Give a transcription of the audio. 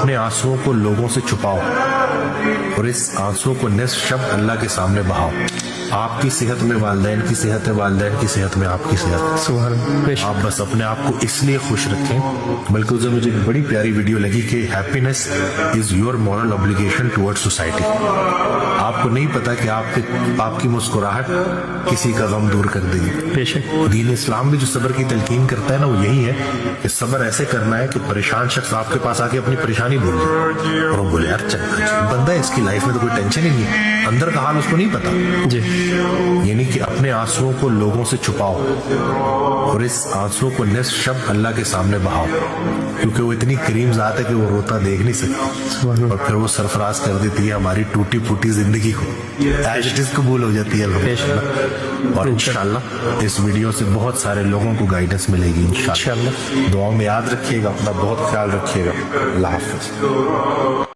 اپنے آنسوؤں کو لوگوں سے چھپاؤ اور اس آنسوؤں کو نصف شب اللہ کے سامنے بہاؤ. آپ کی صحت میں والدین کی صحت ہے, والدین کی صحت میں آپ کی صحت. سبحان اللہ. آپ بس اپنے آپ کو اس لیے خوش رکھیں. بلکہ اسے مجھے ایک بڑی پیاری ویڈیو لگی کہ happiness is your moral obligation towards society. آپ کو نہیں پتا کہ آپ کی مسکراہٹ کسی کا غم دور کر دے گی. بے شک. دین اسلام بھی جو صبر کی تلقین کرتا ہے نا, وہ یہی ہے کہ صبر ایسے کرنا ہے کہ پریشان شخص آپ کے پاس آ کے اپنی پریشانی بھول جائے اور وہ بولے یار بندہ ہے, اس کی لائف میں تو کوئی ٹینشن ہی نہیں ہے, اندر کا حال اس کو نہیں پتا. جی. یعنی کہ اپنے آنسوؤں کو لوگوں سے چھپاؤ اور اس آنسوؤں کو نصف شب اللہ کے سامنے بہاؤ, کیونکہ وہ اتنی کریم ذات ہے کہ وہ روتا دیکھ نہیں سکتی, اور پھر وہ سرفراز کر دیتی ہے ہماری ٹوٹی پھوٹی زندگی کو. ایز اٹ از قبول ہو جاتی ہے الحمدللہ. اور انشاءاللہ اس ویڈیو سے بہت سارے لوگوں کو گائیڈنس ملے گی انشاءاللہ. دعاؤں میں یاد رکھیے گا, اپنا بہت خیال رکھیے گا. اللہ حافظ.